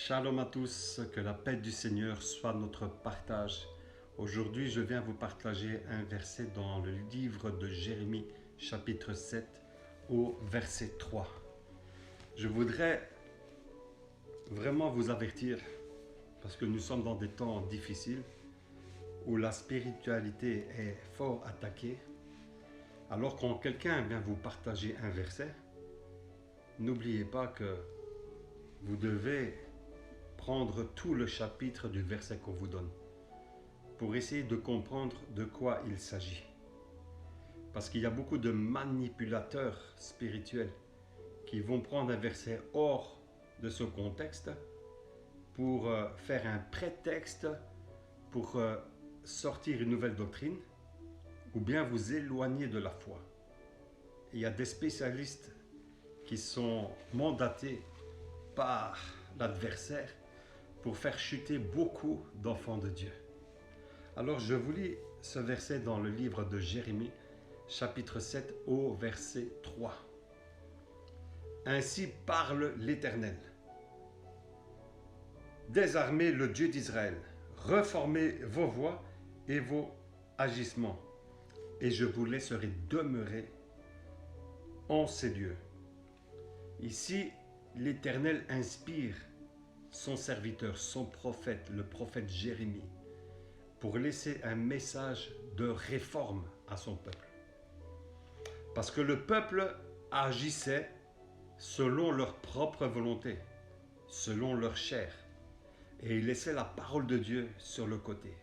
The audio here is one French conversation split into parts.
Shalom à tous, que la paix du Seigneur soit notre partage. Aujourd'hui, je viens vous partager un verset dans le livre de Jérémie, chapitre 7, au verset 3. Je voudrais vraiment vous avertir, parce que nous sommes dans des temps difficiles, où la spiritualité est fort attaquée. Alors quand quelqu'un vient vous partager un verset, n'oubliez pas que vous devez prendre tout le chapitre du verset qu'on vous donne pour essayer de comprendre de quoi il s'agit. Parce qu'il y a beaucoup de manipulateurs spirituels qui vont prendre un verset hors de ce contexte pour faire un prétexte pour sortir une nouvelle doctrine ou bien vous éloigner de la foi. Et il y a des spécialistes qui sont mandatés par l'adversaire pour faire chuter beaucoup d'enfants de Dieu. Alors je vous lis ce verset dans le livre de Jérémie, chapitre 7 au verset 3. Ainsi parle l'Éternel. Désarmez le Dieu d'Israël, reformez vos voies et vos agissements, et je vous laisserai demeurer en ces lieux. Ici, l'Éternel inspire son serviteur, son prophète, le prophète Jérémie, pour laisser un message de réforme à son peuple. Parce que le peuple agissait selon leur propre volonté, selon leur chair, et il laissait la parole de Dieu sur le côté.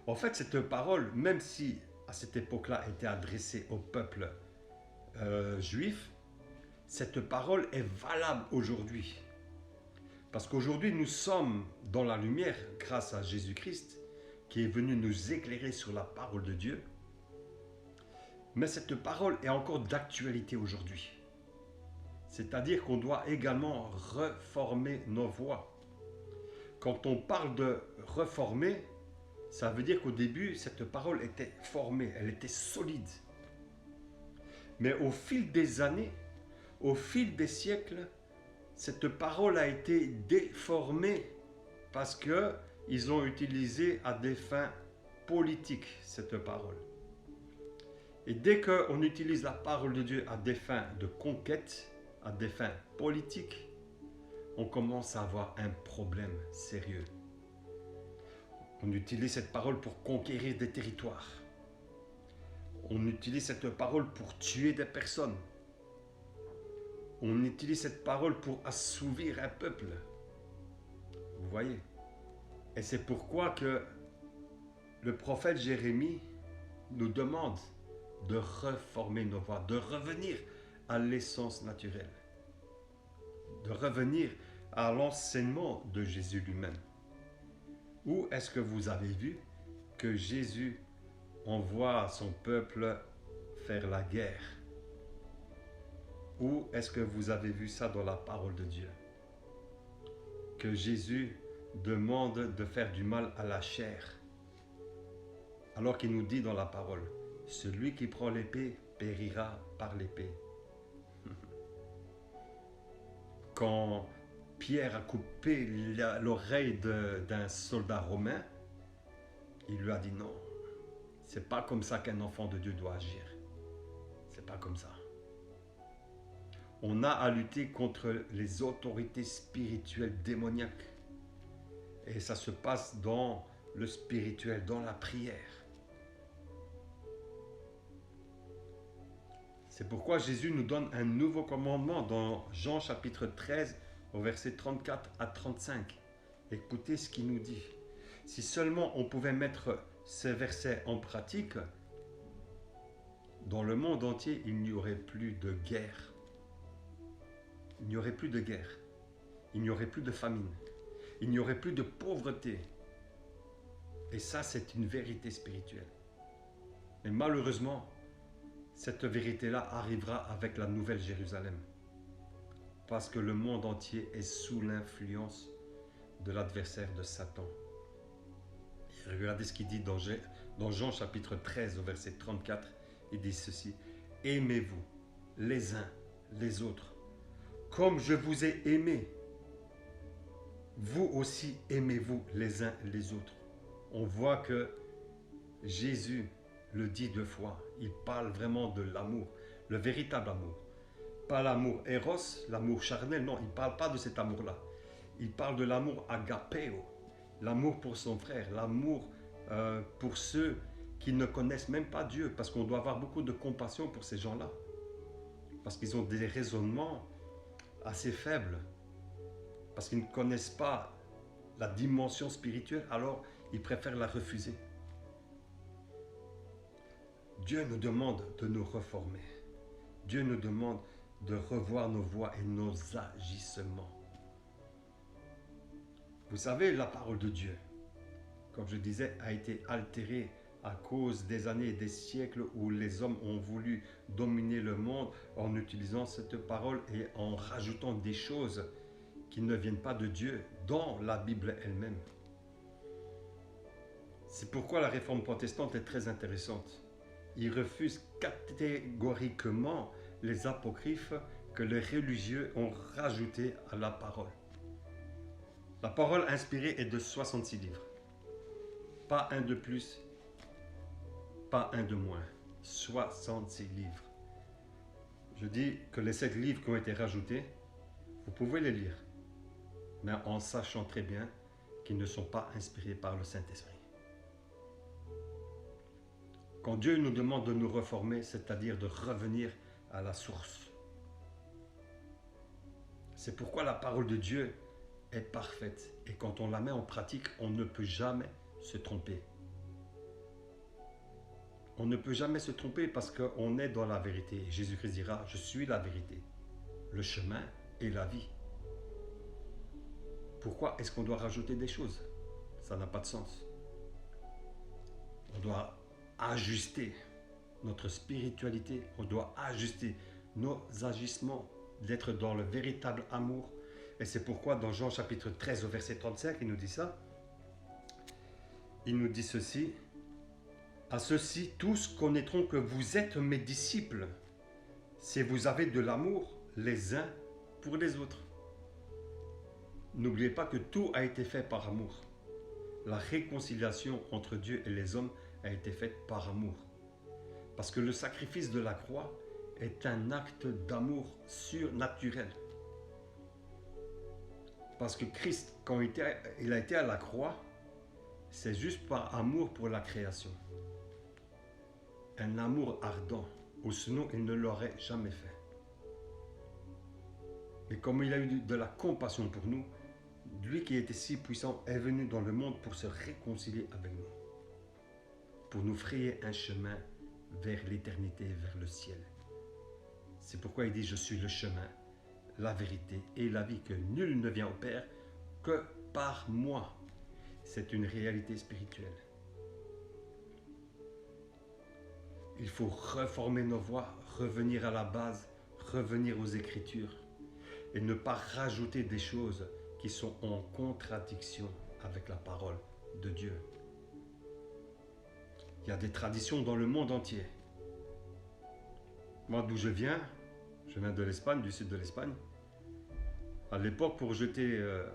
En fait, cette parole, même si à cette époque-là était adressée au peuple juif, cette parole est valable aujourd'hui. Parce qu'aujourd'hui, nous sommes dans la lumière grâce à Jésus-Christ qui est venu nous éclairer sur la parole de Dieu. Mais cette parole est encore d'actualité aujourd'hui. C'est-à-dire qu'on doit également reformer nos voies. Quand on parle de reformer, ça veut dire qu'au début, cette parole était formée, elle était solide. Mais au fil des années, au fil des siècles, cette parole a été déformée parce qu'ils ont utilisé à des fins politiques cette parole. Et dès qu'on utilise la parole de Dieu à des fins de conquête, à des fins politiques, on commence à avoir un problème sérieux. On utilise cette parole pour conquérir des territoires. On utilise cette parole pour tuer des personnes. On utilise cette parole pour assouvir un peuple. Vous voyez? Et c'est pourquoi que le prophète Jérémie nous demande de reformer nos voies, de revenir à l'essence naturelle, de revenir à l'enseignement de Jésus lui-même. Où est-ce que vous avez vu que Jésus envoie son peuple faire la guerre? Où est-ce que vous avez vu ça dans la parole de Dieu? Que Jésus demande de faire du mal à la chair. Alors qu'il nous dit dans la parole, celui qui prend l'épée périra par l'épée. Quand Pierre a coupé l'oreille d'un soldat romain, il lui a dit non, c'est pas comme ça qu'un enfant de Dieu doit agir. C'est pas comme ça. On a à lutter contre les autorités spirituelles démoniaques. Et ça se passe dans le spirituel, dans la prière. C'est pourquoi Jésus nous donne un nouveau commandement dans Jean chapitre 13 au verset 34 à 35. Écoutez ce qu'il nous dit. Si seulement on pouvait mettre ces versets en pratique, dans le monde entier, il n'y aurait plus de guerre. Il n'y aurait plus de guerre, il n'y aurait plus de famine, il n'y aurait plus de pauvreté. Et ça, c'est une vérité spirituelle. Mais malheureusement, cette vérité-là arrivera avec la nouvelle Jérusalem. Parce que le monde entier est sous l'influence de l'adversaire de Satan. Et regardez ce qu'il dit dans Jean chapitre 13 au verset 34. Il dit ceci, « Aimez-vous les uns les autres, comme je vous ai aimé. vous aussi aimez-vous les uns les autres. On voit que Jésus le dit 2 fois. Il parle vraiment de l'amour, le véritable amour. Pas l'amour éros, l'amour charnel, non, il ne parle pas de cet amour-là. Il parle de l'amour agapéo, l'amour pour son frère, l'amour pour ceux qui ne connaissent même pas Dieu, parce qu'on doit avoir beaucoup de compassion pour ces gens-là, parce qu'ils ont des raisonnements assez faibles, parce qu'ils ne connaissent pas la dimension spirituelle, alors ils préfèrent la refuser. Dieu nous demande de nous reformer. Dieu nous demande de revoir nos voies et nos agissements. Vous savez, la parole de Dieu, comme je disais, a été altérée à cause des années et des siècles où les hommes ont voulu dominer le monde en utilisant cette parole et en rajoutant des choses qui ne viennent pas de Dieu dans la Bible elle-même. C'est pourquoi la réforme protestante est très intéressante. Ils refusent catégoriquement les apocryphes que les religieux ont rajoutés à la parole. La parole inspirée est de 66 livres. Pas un de plus, pas un de moins. 66 livres. Je dis que les 7 livres qui ont été rajoutés, vous pouvez les lire, mais en sachant très bien qu'ils ne sont pas inspirés par le Saint-Esprit. Quand Dieu nous demande de nous reformer, c'est-à-dire de revenir à la source. C'est pourquoi la parole de Dieu est parfaite. Et quand on la met en pratique, on ne peut jamais se tromper. On ne peut jamais se tromper parce qu'on est dans la vérité. Jésus-Christ dira, je suis la vérité, le chemin et la vie. Pourquoi est-ce qu'on doit rajouter des choses? Ça n'a pas de sens. On doit ajuster notre spiritualité, on doit ajuster nos agissements, d'être dans le véritable amour. Et c'est pourquoi dans Jean chapitre 13 au verset 35, il nous dit ça. Il nous dit ceci. À ceux-ci, tous connaîtront que vous êtes mes disciples, si vous avez de l'amour les uns pour les autres. N'oubliez pas que tout a été fait par amour. La réconciliation entre Dieu et les hommes a été faite par amour. Parce que le sacrifice de la croix est un acte d'amour surnaturel. Parce que Christ, quand il a été à la croix, c'est juste par amour pour la création. Un amour ardent, ou sinon il ne l'aurait jamais fait. Mais comme il a eu de la compassion pour nous, lui qui était si puissant est venu dans le monde pour se réconcilier avec nous. Pour nous frayer un chemin vers l'éternité, vers le ciel. C'est pourquoi il dit, je suis le chemin, la vérité et la vie, que nul ne vient au Père que par moi. C'est une réalité spirituelle. Il faut reformer nos voies, revenir à la base, revenir aux Écritures et ne pas rajouter des choses qui sont en contradiction avec la parole de Dieu. Il y a des traditions dans le monde entier. Moi, d'où je viens de l'Espagne, du sud de l'Espagne. À l'époque, pour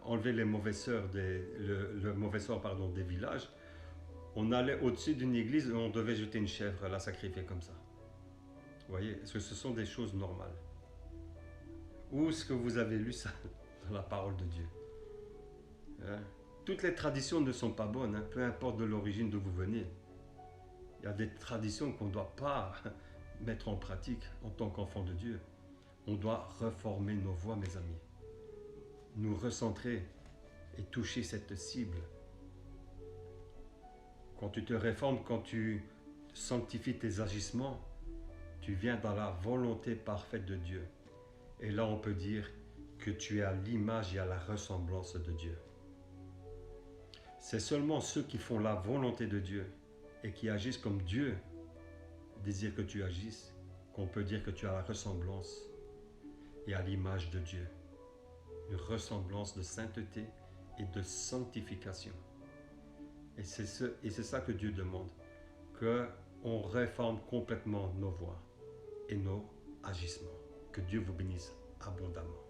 enlever les mauvaises sœurs le mauvais sort des villages, on allait au-dessus d'une église et on devait jeter une chèvre, la sacrifier comme ça. Vous voyez, est-ce que ce sont des choses normales? Où est-ce que vous avez lu ça dans la parole de Dieu? Hein? Toutes les traditions ne sont pas bonnes, hein, peu importe de l'origine d'où vous venez. Il y a des traditions qu'on ne doit pas mettre en pratique en tant qu'enfant de Dieu. On doit reformer nos voies, mes amis. Nous recentrer et toucher cette cible. Quand tu te réformes, quand tu sanctifies tes agissements, tu viens dans la volonté parfaite de Dieu. Et là, on peut dire que tu es à l'image et à la ressemblance de Dieu. C'est seulement ceux qui font la volonté de Dieu et qui agissent comme Dieu désire que tu agisses, qu'on peut dire que tu as la ressemblance et à l'image de Dieu. Une ressemblance de sainteté et de sanctification. Et c'est ça que Dieu demande, qu'on réforme complètement nos voies et nos agissements. Que Dieu vous bénisse abondamment.